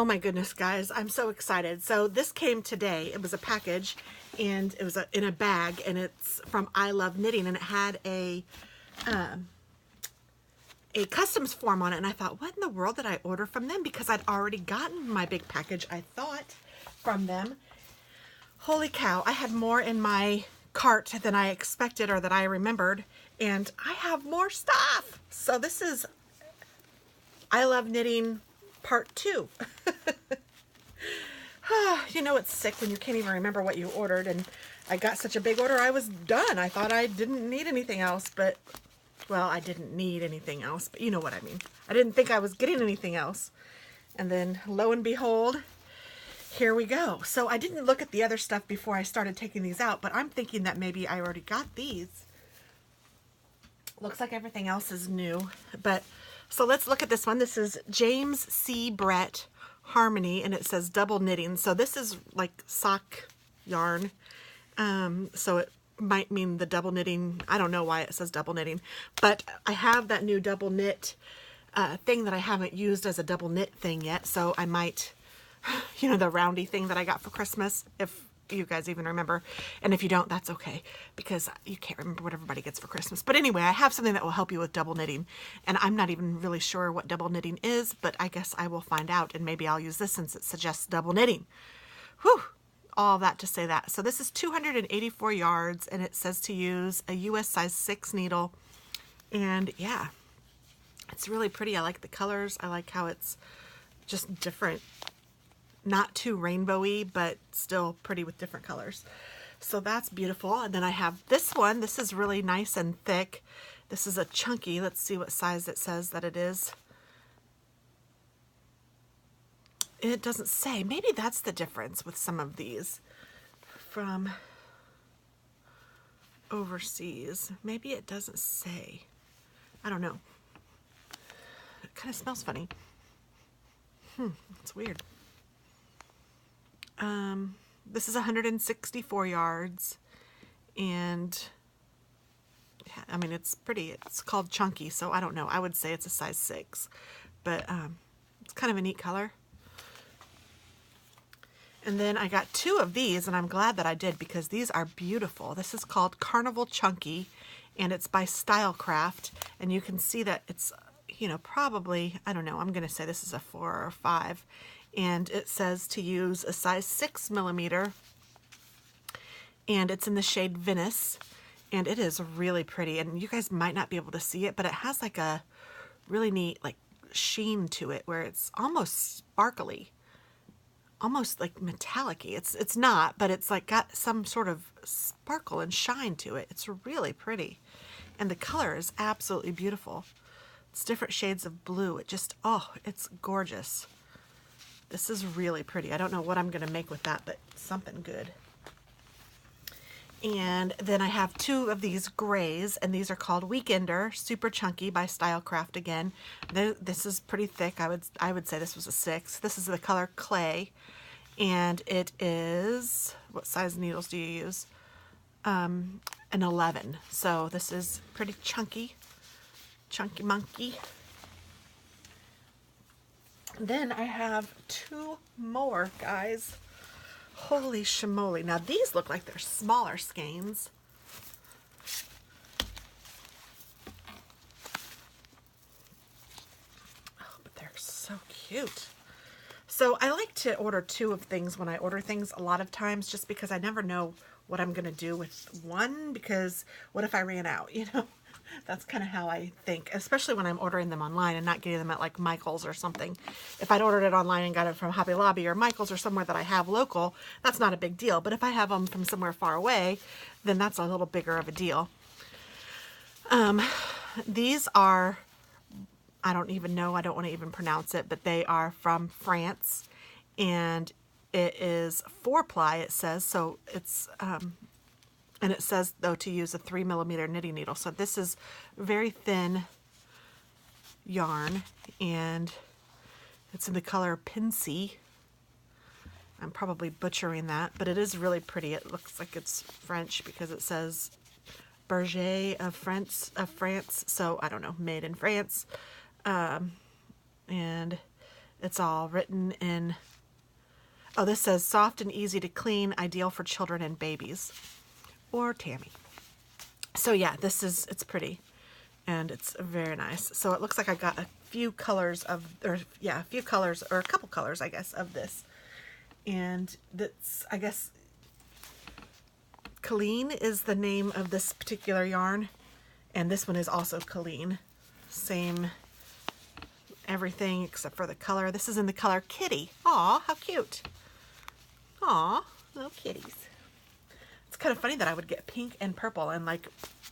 Oh my goodness, guys, I'm so excited. So this came today. It was a package and it was in a bag, and it's from I Love Knitting, and it had a customs form on it, and I thought, what in the world did I order from them? Because I'd already gotten my big package, I thought, from them. Holy cow, I had more in my cart than I expected or that I remembered, and I have more stuff. So this is I Love Knitting Part 2. You know it's sick when you can't even remember what you ordered, and I got such a big order I was done. I thought I didn't need anything else, but, well, I didn't need anything else, but you know what I mean. I didn't think I was getting anything else. And then, lo and behold, here we go. So I didn't look at the other stuff before I started taking these out, but I'm thinking that maybe I already got these. Looks like everything else is new. But so let's look at this one. This is James C. Brett Harmony, and it says double knitting. So this is like sock yarn. So it might mean the double knitting. I don't know why it says double knitting, but I have that new double knit thing that I haven't used as a double knit thing yet. So I might, you know, the roundy thing that I got for Christmas, if you guys even remember. And if you don't, that's okay, because you can't remember what everybody gets for Christmas. But anyway, I have something that will help you with double knitting, and I'm not even really sure what double knitting is, but I guess I will find out, and maybe I'll use this since it suggests double knitting. Whew, all that to say that. So this is 284 yards, and it says to use a US size 6 needle, and yeah, it's really pretty. I like the colors. I like how it's just different. Not too rainbowy, but still pretty with different colors. So that's beautiful. And then I have this one. This is really nice and thick. This is a chunky. Let's see what size it says that it is. It doesn't say. Maybe that's the difference with some of these from overseas. Maybe it doesn't say. I don't know. It kind of smells funny. It's weird. This is 164 yards, and yeah, I mean, it's pretty. It's called chunky, so I don't know. I would say it's a size 6, but it's kind of a neat color. And then I got 2 of these, and I'm glad that I did, because these are beautiful. This is called Carnival Chunky, and it's by Stylecraft, and you can see that it's, you know, probably, I don't know, I'm going to say this is a 4 or 5, and it says to use a size 6 millimeter, and it's in the shade Venice, and it is really pretty, and you guys might not be able to see it, but it has like a really neat like sheen to it where it's almost sparkly, almost like metallic-y. It's not, but it's like got some sort of sparkle and shine to it. It's really pretty, and the color is absolutely beautiful. It's different shades of blue. It just, oh, it's gorgeous. This is really pretty. I don't know what I'm going to make with that, but something good. And then I have 2 of these grays, and these are called Weekender, super chunky by Stylecraft again. This is pretty thick. I would say this was a 6. This is the color Clay, and it is, what size needles do you use? An 11. So this is pretty chunky monkey. Then I have 2 more, guys. Holy shamoly. Now these look like they're smaller skeins. Oh, but they're so cute. So I like to order 2 of things when I order things a lot of times, just because I never know what I'm going to do with one, because what if I ran out, you know? That's kind of how I think, especially when I'm ordering them online and not getting them at like Michael's or something. If I'd ordered it online and got it from Hobby Lobby or Michael's or somewhere that I have local, that's not a big deal. But if I have them from somewhere far away, then that's a little bigger of a deal. These are, I don't even know, I don't want to even pronounce it, but they are from France, and it is 4-ply, it says. So it's, and it says, though, to use a 3 millimeter knitting needle. So this is very thin yarn, and it's in the color Pincy. I'm probably butchering that, but it is really pretty. It looks like it's French because it says Berger of France. So I don't know, made in France. And It's all written in, oh, this says soft and easy to clean, ideal for children and babies. Or Tammy. So yeah, it's pretty. And it's very nice. So it looks like I got a few colors of, or yeah, a few colors, or a couple colors, I guess, of this. And that's, I guess, Colleen is the name of this particular yarn. And this one is also Colleen. Same everything except for the color. This is in the color Kitty. Aw, how cute. Aw, little kitties. It's kind of funny that I would get pink and purple and like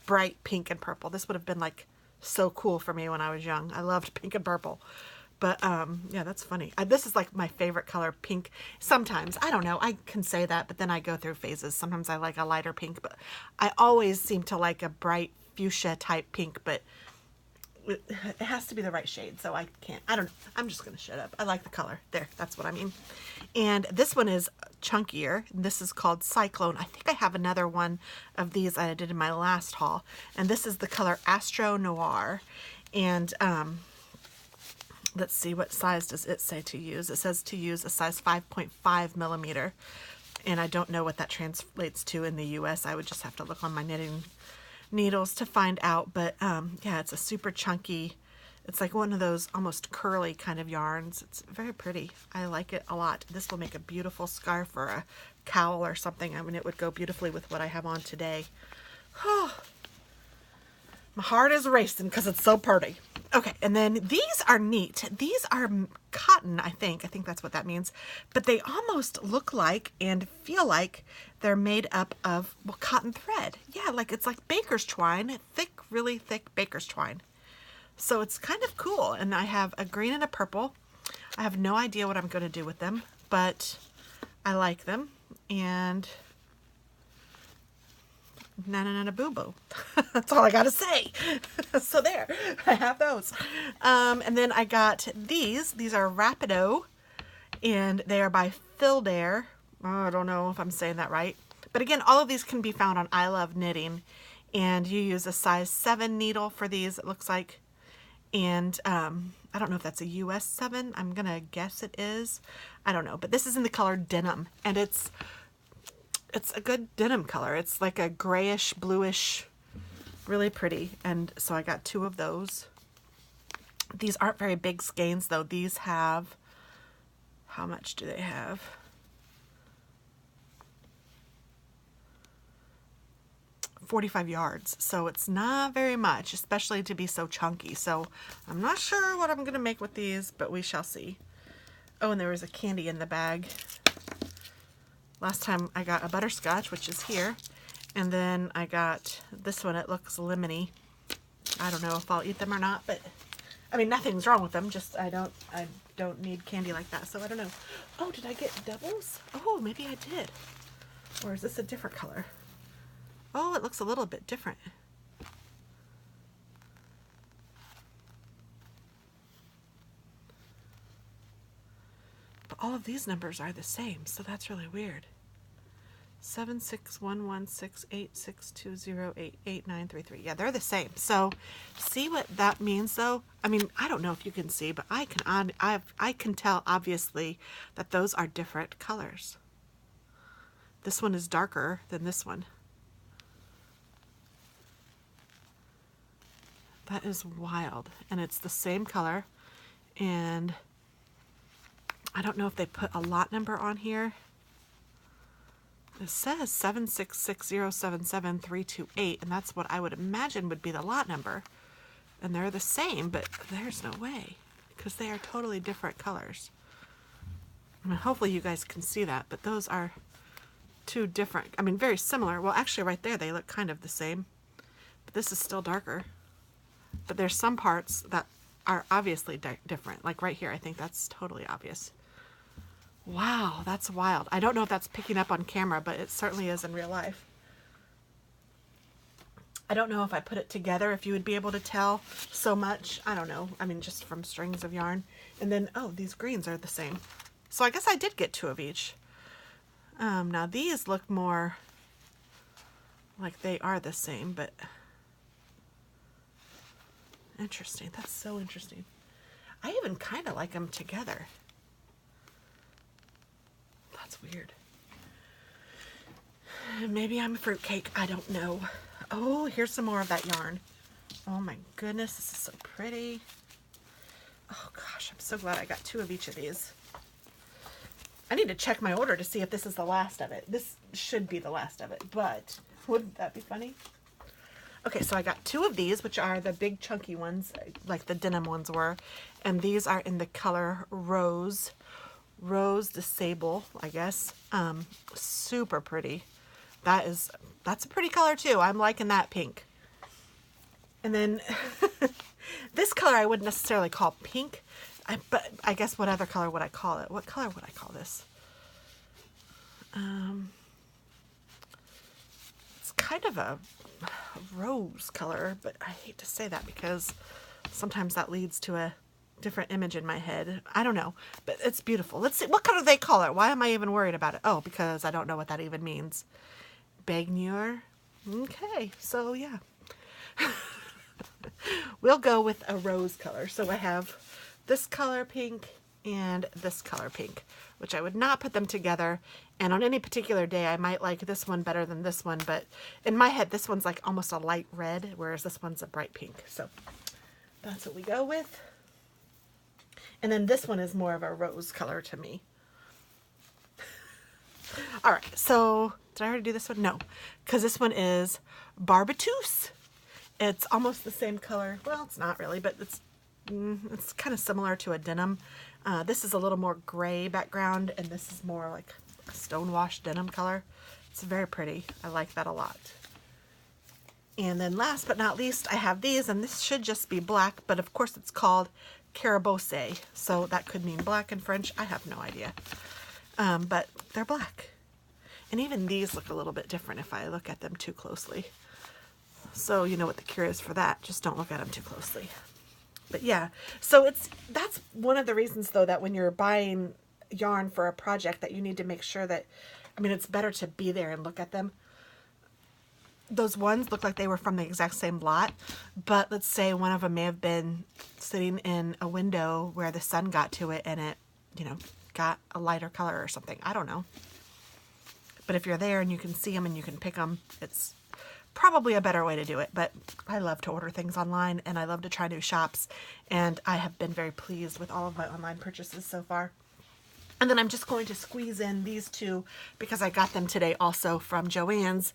bright pink and purple. This would have been like so cool for me when I was young. I loved pink and purple. But yeah, that's funny. This is like my favorite color, pink. Sometimes, I don't know, I can say that, but then I go through phases. Sometimes I like a lighter pink, but I always seem to like a bright fuchsia type pink, but it has to be the right shade, so I can't. I don't know. I'm just going to shut up. I like the color. There, that's what I mean. And this one is chunkier. This is called Cyclone. I think I have another one of these I did in my last haul. And this is the color Astro Noir. And let's see, what size does it say to use? It says to use a size 5.5 millimeter. And I don't know what that translates to in the US. I would just have to look on my knitting needles to find out, but yeah, it's a super chunky, it's like one of those almost curly kind of yarns. It's very pretty. I like it a lot. This will make a beautiful scarf or a cowl or something. I mean, it would go beautifully with what I have on today. Oh, my heart is racing because it's so pretty. Okay, and then these are neat. These are cotton, I think. I think that's what that means. But they almost look like and feel like they're made up of, well, cotton thread. Yeah, like it's like baker's twine, thick, really thick baker's twine. So it's kind of cool. And I have a green and a purple. I have no idea what I'm going to do with them, but I like them. And na boo boo. That's all I gotta say. So there, I have those. And then I got these. These are Rapido, and they are by Fildair. Oh, I don't know if I'm saying that right. But again, all of these can be found on I Love Knitting, and you use a size 7 needle for these, it looks like. And I don't know if that's a US 7. I'm gonna guess it is. I don't know, but this is in the color Denim, and it's a good denim color. It's like a grayish, bluish, really pretty. And so I got 2 of those. These aren't very big skeins though. These have, how much do they have? 45 yards. So it's not very much, especially to be so chunky. So I'm not sure what I'm going to make with these, but we shall see. Oh, and there was a candy in the bag. Last time I got a butterscotch, which is here, and then I got this one. It looks lemony. I don't know if I'll eat them or not, but I mean, nothing's wrong with them. Just I don't need candy like that, so I don't know. Oh, did I get doubles? Oh, maybe I did. Or is this a different color? Oh, it looks a little bit different. But all of these numbers are the same, so that's really weird. 76116862088933. Yeah, they're the same. So, see what that means, though. I mean, I don't know if you can see, but I can tell obviously that those are different colors. This one is darker than this one. That is wild, and it's the same color, and I don't know if they put a lot number on here. It says 766077328, and that's what I would imagine would be the lot number. And they're the same, but there's no way, because they are totally different colors. I mean, hopefully you guys can see that, but those are 2 different, I mean, very similar. Well, actually right there, they look kind of the same, but this is still darker. But there's some parts that are obviously different. Like right here, I think that's totally obvious. Wow, that's wild. I don't know if that's picking up on camera, but it certainly is in real life. I don't know if I put it together, if you would be able to tell so much. I don't know. I mean, just from strings of yarn. And then, oh, these greens are the same. So I guess I did get 2 of each. Now these look more like they are the same, but interesting. That's so interesting. I even kind of like them together. That's weird. Maybe I'm a fruitcake. I don't know. Oh, here's some more of that yarn. Oh my goodness, this is so pretty. Oh gosh, I'm so glad I got 2 of each of these. I need to check my order to see if this is the last of it. This should be the last of it, but wouldn't that be funny? Okay, so I got 2 of these, which are the big chunky ones, like the denim ones were. And these are in the color Rose de Sable, I guess. Super pretty. That's a pretty color too. I'm liking that pink. And then this color I wouldn't necessarily call pink, but I guess what other color would I call it? What color would I call this? It's kind of a rose color, but I hate to say that because sometimes that leads to a different image in my head. I don't know, but it's beautiful. Let's see, what color do they call it? Why am I even worried about it? Oh, because I don't know what that even means. Baignure. Okay, so yeah. We'll go with a rose color. So I have this color pink and this color pink, which I would not put them together. And on any particular day, I might like this one better than this one, but in my head, this one's like almost a light red, whereas this one's a bright pink. So that's what we go with. And then this one is more of a rose color to me. All right, so did I already do this one? No, because this one is Barbetusse. It's almost the same color. Well, it's not really, but it's kind of similar to a denim. This is a little more gray background, and this is more like a stonewashed denim color. It's very pretty. I like that a lot. And then last but not least, I have these, and this should just be black, but of course it's called Carabosse. So that could mean black in French. I have no idea. But they're black. And even these look a little bit different if I look at them too closely. So you know what the cure is for that. Just don't look at them too closely. But yeah, so that's one of the reasons though that when you're buying yarn for a project that you need to make sure that, I mean, it's better to be there and look at them. Those ones look like they were from the exact same lot, but let's say one of them may have been sitting in a window where the sun got to it and it, you know, got a lighter color or something. I don't know. But if you're there and you can see them and you can pick them, it's probably a better way to do it. But I love to order things online and I love to try new shops, and I have been very pleased with all of my online purchases so far. And then I'm just going to squeeze in these 2 because I got them today also from Joann's.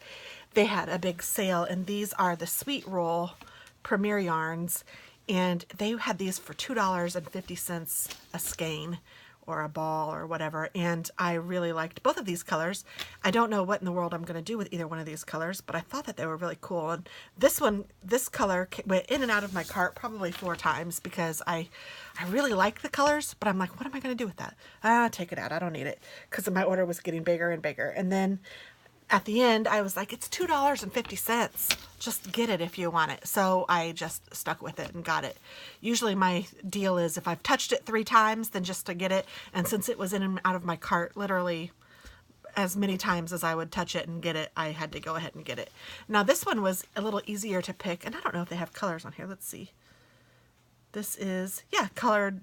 They had a big sale, and these are the Sweet Roll Premier Yarns, and they had these for $2.50 a skein or a ball or whatever, and I really liked both of these colors. I don't know what in the world I'm going to do with either one of these colors, but I thought that they were really cool. And this color went in and out of my cart probably 4 times because I really like the colors, but I'm like, what am I going to do with that? Take it out. I don't need it, because my order was getting bigger and bigger. And then at the end, I was like, it's $2.50. Just get it if you want it. So I just stuck with it and got it. Usually my deal is if I've touched it 3 times, then just to get it. And since it was in and out of my cart literally as many times as I would touch it and get it, I had to go ahead and get it. Now this one was a little easier to pick, and I don't know if they have colors on here. Let's see. This is, yeah, colored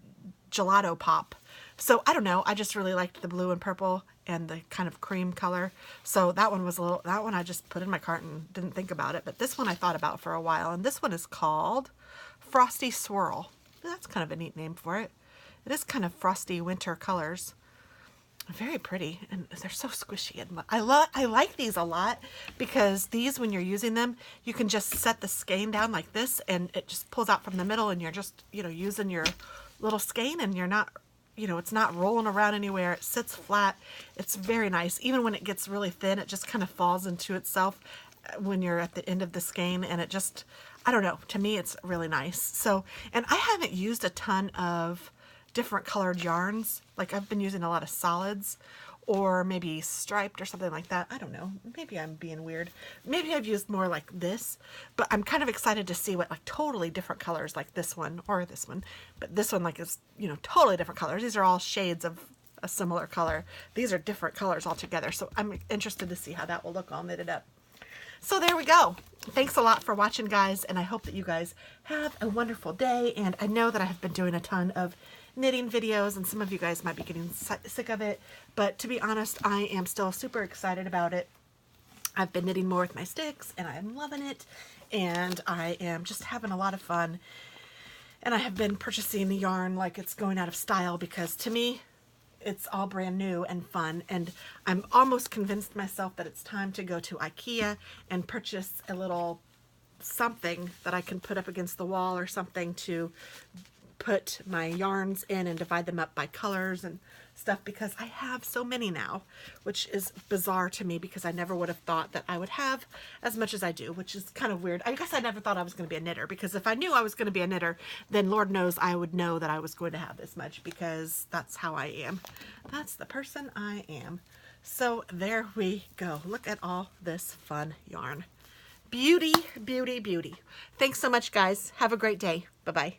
gelato pop. So I don't know, I just really liked the blue and purple and the kind of cream color. So that one was that one I just put in my cart and didn't think about it. But this one I thought about for a while, and this one is called Frosty Swirl. That's kind of a neat name for it. It is kind of frosty winter colors. Very pretty, and they're so squishy. And I like these a lot because these, when you're using them, you can just set the skein down like this, and it just pulls out from the middle, and you're just, you know, using your little skein, and you're not, you know, it's not rolling around anywhere. It sits flat. It's very nice. Even when it gets really thin, it just kind of falls into itself when you're at the end of the skein, and it just, I don't know, to me it's really nice. So, and I haven't used a ton of different colored yarns. Like I've been using a lot of solids or maybe striped or something like that. I don't know. Maybe I'm being weird. Maybe I've used more like this, but I'm kind of excited to see what like totally different colors like this one or this one. But this one like is, you know, totally different colors. These are all shades of a similar color. These are different colors altogether. So I'm interested to see how that will look all knitted up. So there we go. Thanks a lot for watching, guys, and I hope that you guys have a wonderful day. And I know that I have been doing a ton of knitting videos, and some of you guys might be getting sick of it, but to be honest, I am still super excited about it. I've been knitting more with my sticks, and I'm loving it, and I am just having a lot of fun. And I have been purchasing the yarn like it's going out of style, because to me, it's all brand new and fun, and I'm almost convinced myself that it's time to go to IKEA and purchase a little something that I can put up against the wall or something to put my yarns in and divide them up by colors and stuff, because I have so many now, which is bizarre to me because I never would have thought that I would have as much as I do, which is kind of weird. I guess I never thought I was going to be a knitter, because if I knew I was going to be a knitter, then Lord knows I would know that I was going to have this much, because that's how I am. That's the person I am. So there we go. Look at all this fun yarn. Beauty, beauty, beauty. Thanks so much, guys. Have a great day. Bye-bye.